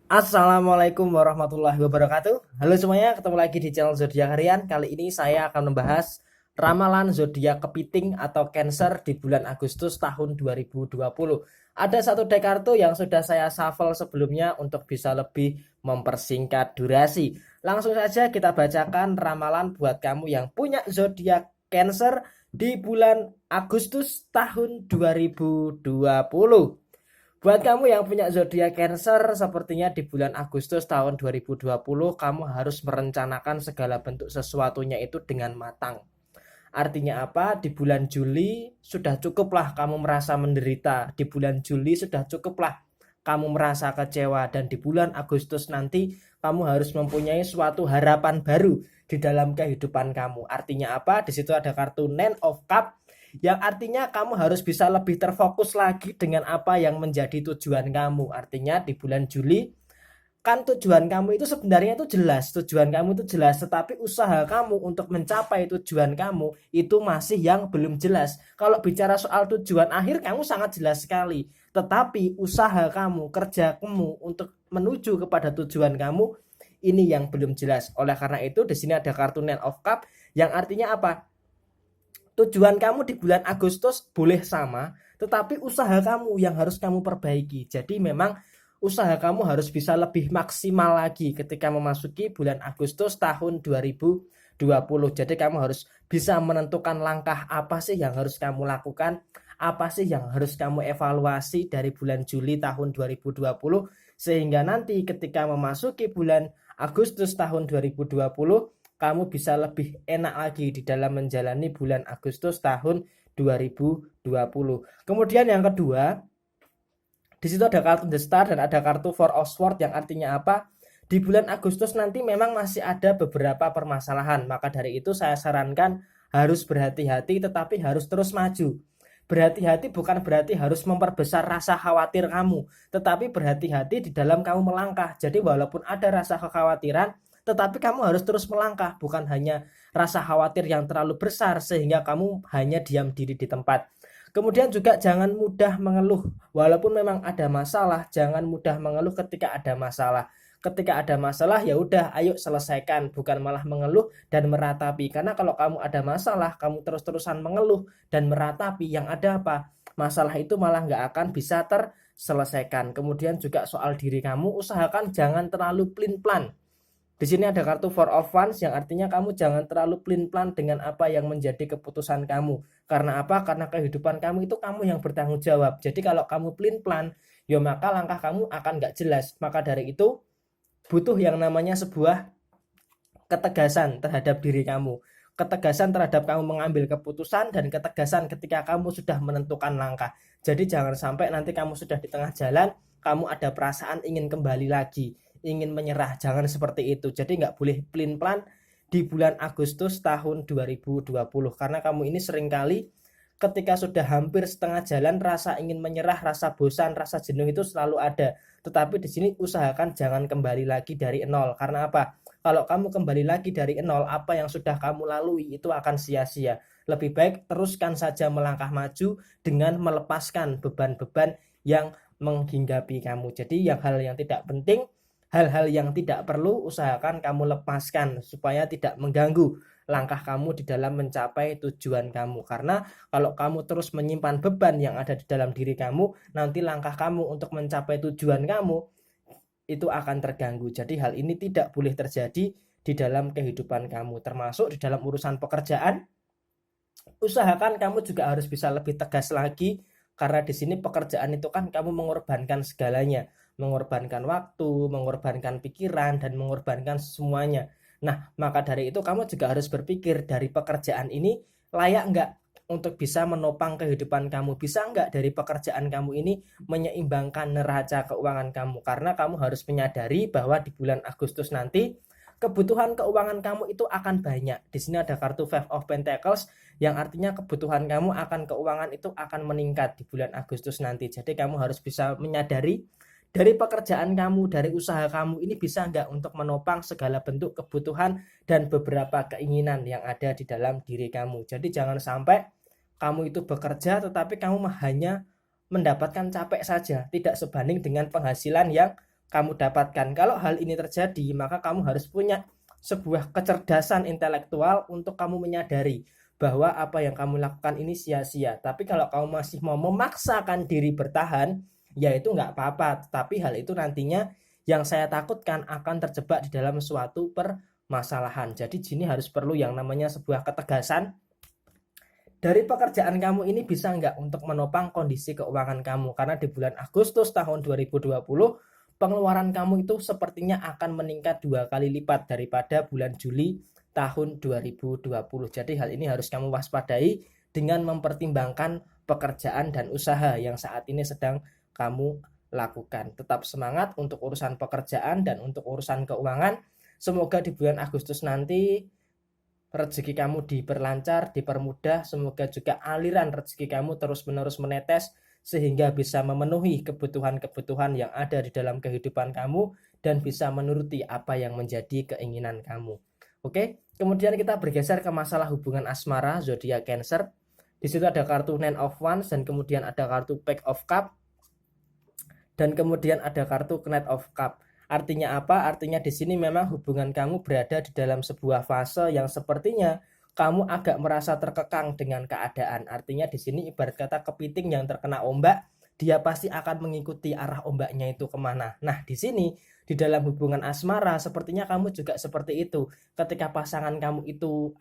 Assalamualaikum warahmatullahi wabarakatuh. Halo semuanya, ketemu lagi di channel Zodiak Harian. Kali ini saya akan membahas ramalan zodiak kepiting atau Cancer di bulan Agustus tahun 2020. Ada satu deck kartu yang sudah saya shuffle sebelumnya untuk bisa lebih mempersingkat durasi. Langsung saja kita bacakan ramalan buat kamu yang punya zodiak Cancer di bulan Agustus tahun 2020. Buat kamu yang punya zodiak Cancer, sepertinya di bulan Agustus tahun 2020 kamu harus merencanakan segala bentuk sesuatunya itu dengan matang. Artinya apa? Di bulan Juli sudah cukuplah kamu merasa menderita. Di bulan Juli sudah cukuplah kamu merasa kecewa. Dan di bulan Agustus nanti kamu harus mempunyai suatu harapan baru di dalam kehidupan kamu. Artinya apa? Di situ ada kartu Nine of Cups yang artinya kamu harus bisa lebih terfokus lagi dengan apa yang menjadi tujuan kamu. Artinya di bulan Juli kan tujuan kamu itu sebenarnya itu jelas, tujuan kamu itu jelas, tetapi usaha kamu untuk mencapai tujuan kamu itu masih yang belum jelas. Kalau bicara soal tujuan akhir kamu sangat jelas sekali, tetapi usaha kamu, kerja kamu untuk menuju kepada tujuan kamu ini yang belum jelas. Oleh karena itu di sini ada kartu Nine of Cups yang artinya apa? Tujuan kamu di bulan Agustus boleh sama, tetapi usaha kamu yang harus kamu perbaiki. Jadi memang usaha kamu harus bisa lebih maksimal lagi ketika memasuki bulan Agustus tahun 2020. Jadi kamu harus bisa menentukan langkah apa sih yang harus kamu lakukan, apa sih yang harus kamu evaluasi dari bulan Juli tahun 2020, sehingga nanti ketika memasuki bulan Agustus tahun 2020 kamu bisa lebih enak lagi di dalam menjalani bulan Agustus tahun 2020. Kemudian yang kedua, di situ ada kartu The Star dan ada kartu Four of Swords yang artinya apa? Di bulan Agustus nanti memang masih ada beberapa permasalahan. Maka dari itu saya sarankan harus berhati-hati tetapi harus terus maju. Berhati-hati bukan berarti harus memperbesar rasa khawatir kamu, tetapi berhati-hati di dalam kamu melangkah. Jadi walaupun ada rasa kekhawatiran, tetapi kamu harus terus melangkah, bukan hanya rasa khawatir yang terlalu besar sehingga kamu hanya diam diri di tempat. Kemudian juga jangan mudah mengeluh, walaupun memang ada masalah, jangan mudah mengeluh ketika ada masalah. Ketika ada masalah ya udah, ayo selesaikan, bukan malah mengeluh dan meratapi. Karena kalau kamu ada masalah, kamu terus-terusan mengeluh dan meratapi, yang ada apa? Masalah itu malah nggak akan bisa terselesaikan. Kemudian juga soal diri kamu, usahakan jangan terlalu plin-plan. Di sini ada kartu Four of Wands yang artinya kamu jangan terlalu plin-plan dengan apa yang menjadi keputusan kamu. Karena apa? Karena kehidupan kamu itu kamu yang bertanggung jawab. Jadi kalau kamu plin-plan, ya maka langkah kamu akan nggak jelas. Maka dari itu butuh yang namanya sebuah ketegasan terhadap diri kamu. Ketegasan terhadap kamu mengambil keputusan dan ketegasan ketika kamu sudah menentukan langkah. Jadi jangan sampai nanti kamu sudah di tengah jalan, kamu ada perasaan ingin kembali lagi, ingin menyerah. Jangan seperti itu. Jadi nggak boleh plin-plan di bulan Agustus tahun 2020. Karena kamu ini seringkali ketika sudah hampir setengah jalan rasa ingin menyerah, rasa bosan, rasa jenuh itu selalu ada. Tetapi di sini usahakan jangan kembali lagi dari nol. Karena apa? Kalau kamu kembali lagi dari nol, apa yang sudah kamu lalui itu akan sia-sia. Lebih baik teruskan saja melangkah maju dengan melepaskan beban-beban yang menghinggapi kamu. Jadi hal yang tidak penting, hal-hal yang tidak perlu usahakan kamu lepaskan supaya tidak mengganggu langkah kamu di dalam mencapai tujuan kamu. Karena kalau kamu terus menyimpan beban yang ada di dalam diri kamu, nanti langkah kamu untuk mencapai tujuan kamu itu akan terganggu. Jadi hal ini tidak boleh terjadi di dalam kehidupan kamu, termasuk di dalam urusan pekerjaan. Usahakan kamu juga harus bisa lebih tegas lagi, karena di sini pekerjaan itu kan kamu mengorbankan segalanya, mengorbankan waktu, mengorbankan pikiran, dan mengorbankan semuanya. Nah, maka dari itu kamu juga harus berpikir dari pekerjaan ini layak nggak untuk bisa menopang kehidupan kamu, bisa nggak dari pekerjaan kamu ini menyeimbangkan neraca keuangan kamu, karena kamu harus menyadari bahwa di bulan Agustus nanti kebutuhan keuangan kamu itu akan banyak. Di sini ada kartu Five of Pentacles yang artinya kebutuhan kamu akan keuangan itu akan meningkat di bulan Agustus nanti. Jadi kamu harus bisa menyadari dari pekerjaan kamu, dari usaha kamu ini bisa nggak untuk menopang segala bentuk kebutuhan dan beberapa keinginan yang ada di dalam diri kamu. Jadi jangan sampai kamu itu bekerja tetapi kamu hanya mendapatkan capek saja, tidak sebanding dengan penghasilan yang kamu dapatkan. Kalau hal ini terjadi, maka kamu harus punya sebuah kecerdasan intelektual untuk kamu menyadari bahwa apa yang kamu lakukan ini sia-sia. Tapi kalau kamu masih mau memaksakan diri bertahan, ya itu nggak apa-apa. Tapi hal itu nantinya yang saya takutkan akan terjebak di dalam suatu permasalahan. Jadi di sini harus perlu yang namanya sebuah ketegasan dari pekerjaan kamu ini bisa nggak untuk menopang kondisi keuangan kamu. Karena di bulan Agustus tahun 2020 pengeluaran kamu itu sepertinya akan meningkat 2 kali lipat daripada bulan Juli tahun 2020. Jadi hal ini harus kamu waspadai dengan mempertimbangkan pekerjaan dan usaha yang saat ini sedang kamu lakukan. Tetap semangat untuk urusan pekerjaan dan untuk urusan keuangan. Semoga di bulan Agustus nanti rezeki kamu diperlancar, dipermudah. Semoga juga aliran rezeki kamu terus-menerus menetes sehingga bisa memenuhi kebutuhan-kebutuhan yang ada di dalam kehidupan kamu dan bisa menuruti apa yang menjadi keinginan kamu. Oke, kemudian kita bergeser ke masalah hubungan asmara zodiak Cancer. Di situ ada kartu Nine of Wands dan kemudian ada kartu Pack of Cup dan kemudian ada kartu Knight of Cup. Artinya apa? Artinya di sini memang hubungan kamu berada di dalam sebuah fase yang sepertinya kamu agak merasa terkekang dengan keadaan. Artinya di sini ibarat kata kepiting yang terkena ombak, dia pasti akan mengikuti arah ombaknya itu kemana. Nah, di sini di dalam hubungan asmara sepertinya kamu juga seperti itu. Ketika pasangan kamu itu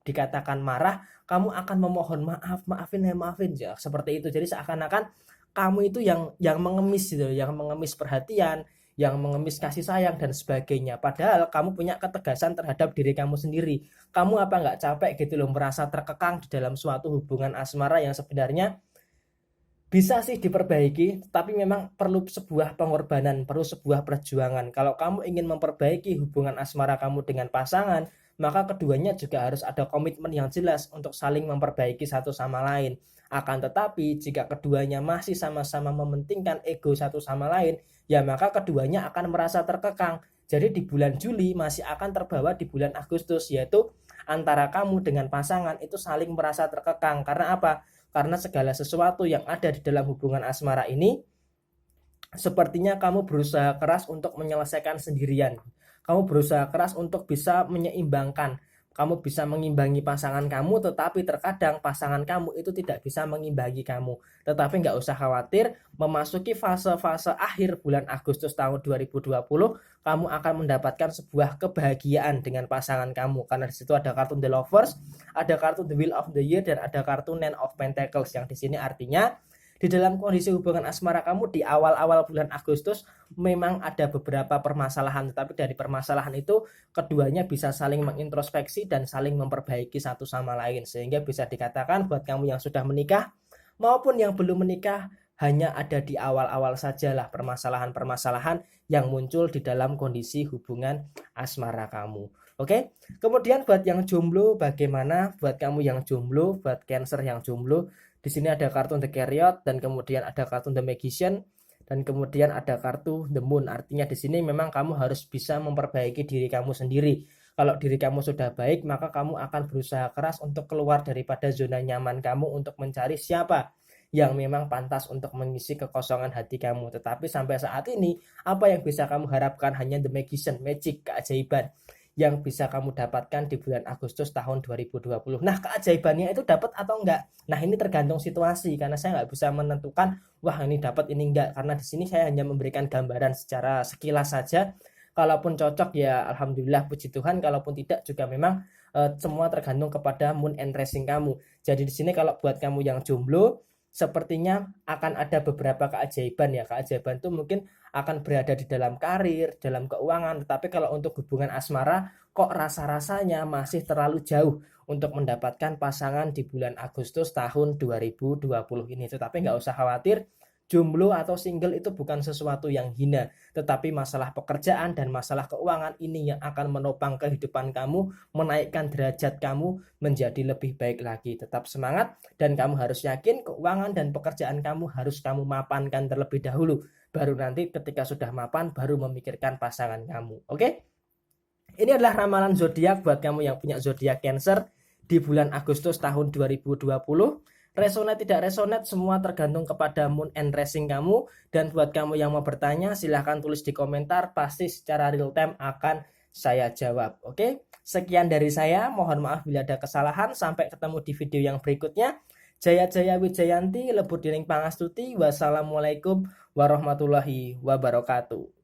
dikatakan marah, kamu akan memohon maafin ya, seperti itu. Jadi seakan-akan kamu itu yang mengemis gitu, yang mengemis perhatian, yang mengemis kasih sayang dan sebagainya. Padahal kamu punya ketegasan terhadap diri kamu sendiri. Kamu apa nggak capek gitu loh merasa terkekang di dalam suatu hubungan asmara yang sebenarnya bisa sih diperbaiki, tapi memang perlu sebuah pengorbanan, perlu sebuah perjuangan. Kalau kamu ingin memperbaiki hubungan asmara kamu dengan pasangan, maka keduanya juga harus ada komitmen yang jelas untuk saling memperbaiki satu sama lain. Akan tetapi jika keduanya masih sama-sama mementingkan ego satu sama lain, ya maka keduanya akan merasa terkekang. Jadi di bulan Juli masih akan terbawa di bulan Agustus, yaitu antara kamu dengan pasangan itu saling merasa terkekang. Karena apa? Karena segala sesuatu yang ada di dalam hubungan asmara ini sepertinya kamu berusaha keras untuk menyelesaikan sendirian. Kamu berusaha keras untuk bisa menyeimbangkan. Kamu bisa mengimbangi pasangan kamu, tetapi terkadang pasangan kamu itu tidak bisa mengimbangi kamu. Tetapi nggak usah khawatir, memasuki fase-fase akhir bulan Agustus tahun 2020, kamu akan mendapatkan sebuah kebahagiaan dengan pasangan kamu. Karena di situ ada kartu The Lovers, ada kartu The Wheel of the Year, dan ada kartu Nine of Pentacles. Yang di sini artinya di dalam kondisi hubungan asmara kamu di awal-awal bulan Agustus memang ada beberapa permasalahan, tetapi dari permasalahan itu keduanya bisa saling mengintrospeksi dan saling memperbaiki satu sama lain, sehingga bisa dikatakan buat kamu yang sudah menikah maupun yang belum menikah hanya ada di awal-awal sajalah permasalahan-permasalahan yang muncul di dalam kondisi hubungan asmara kamu. Oke, kemudian buat yang jomblo bagaimana? Buat kamu yang jomblo, buat Cancer yang jomblo, di sini ada kartu The Chariot dan kemudian ada kartu The Magician dan kemudian ada kartu The Moon. Artinya di sini memang kamu harus bisa memperbaiki diri kamu sendiri. Kalau diri kamu sudah baik, maka kamu akan berusaha keras untuk keluar daripada zona nyaman kamu untuk mencari siapa yang memang pantas untuk mengisi kekosongan hati kamu. Tetapi sampai saat ini, apa yang bisa kamu harapkan hanya The Magician, magic, keajaiban yang bisa kamu dapatkan di bulan Agustus tahun 2020. Nah, keajaibannya itu dapat atau enggak? Nah, ini tergantung situasi karena saya nggak bisa menentukan wah ini dapat ini enggak, karena di sini saya hanya memberikan gambaran secara sekilas saja. Kalaupun cocok ya alhamdulillah puji Tuhan, kalaupun tidak juga memang semua tergantung kepada moon and rising kamu. Jadi di sini kalau buat kamu yang jomblo sepertinya akan ada beberapa keajaiban ya. Keajaiban itu mungkin akan berada di dalam karir, dalam keuangan. Tetapi kalau untuk hubungan asmara, kok rasa-rasanya masih terlalu jauh untuk mendapatkan pasangan di bulan Agustus tahun 2020 ini. Tetapi nggak usah khawatir, jomblo atau single itu bukan sesuatu yang hina, tetapi masalah pekerjaan dan masalah keuangan ini yang akan menopang kehidupan kamu, menaikkan derajat kamu menjadi lebih baik lagi. Tetap semangat dan kamu harus yakin keuangan dan pekerjaan kamu harus kamu mapankan terlebih dahulu. Baru nanti ketika sudah mapan baru memikirkan pasangan kamu. Oke? Ini adalah ramalan zodiak buat kamu yang punya zodiak Cancer di bulan Agustus tahun 2020. Resonate tidak resonate semua tergantung kepada mood and racing kamu. Dan buat kamu yang mau bertanya silahkan tulis di komentar, pasti secara real time akan saya jawab. Oke, sekian dari saya, mohon maaf bila ada kesalahan. Sampai ketemu di video yang berikutnya. Jaya Jaya Wijayanti, Lebur Dining Pangastuti. Wassalamualaikum warahmatullahi wabarakatuh.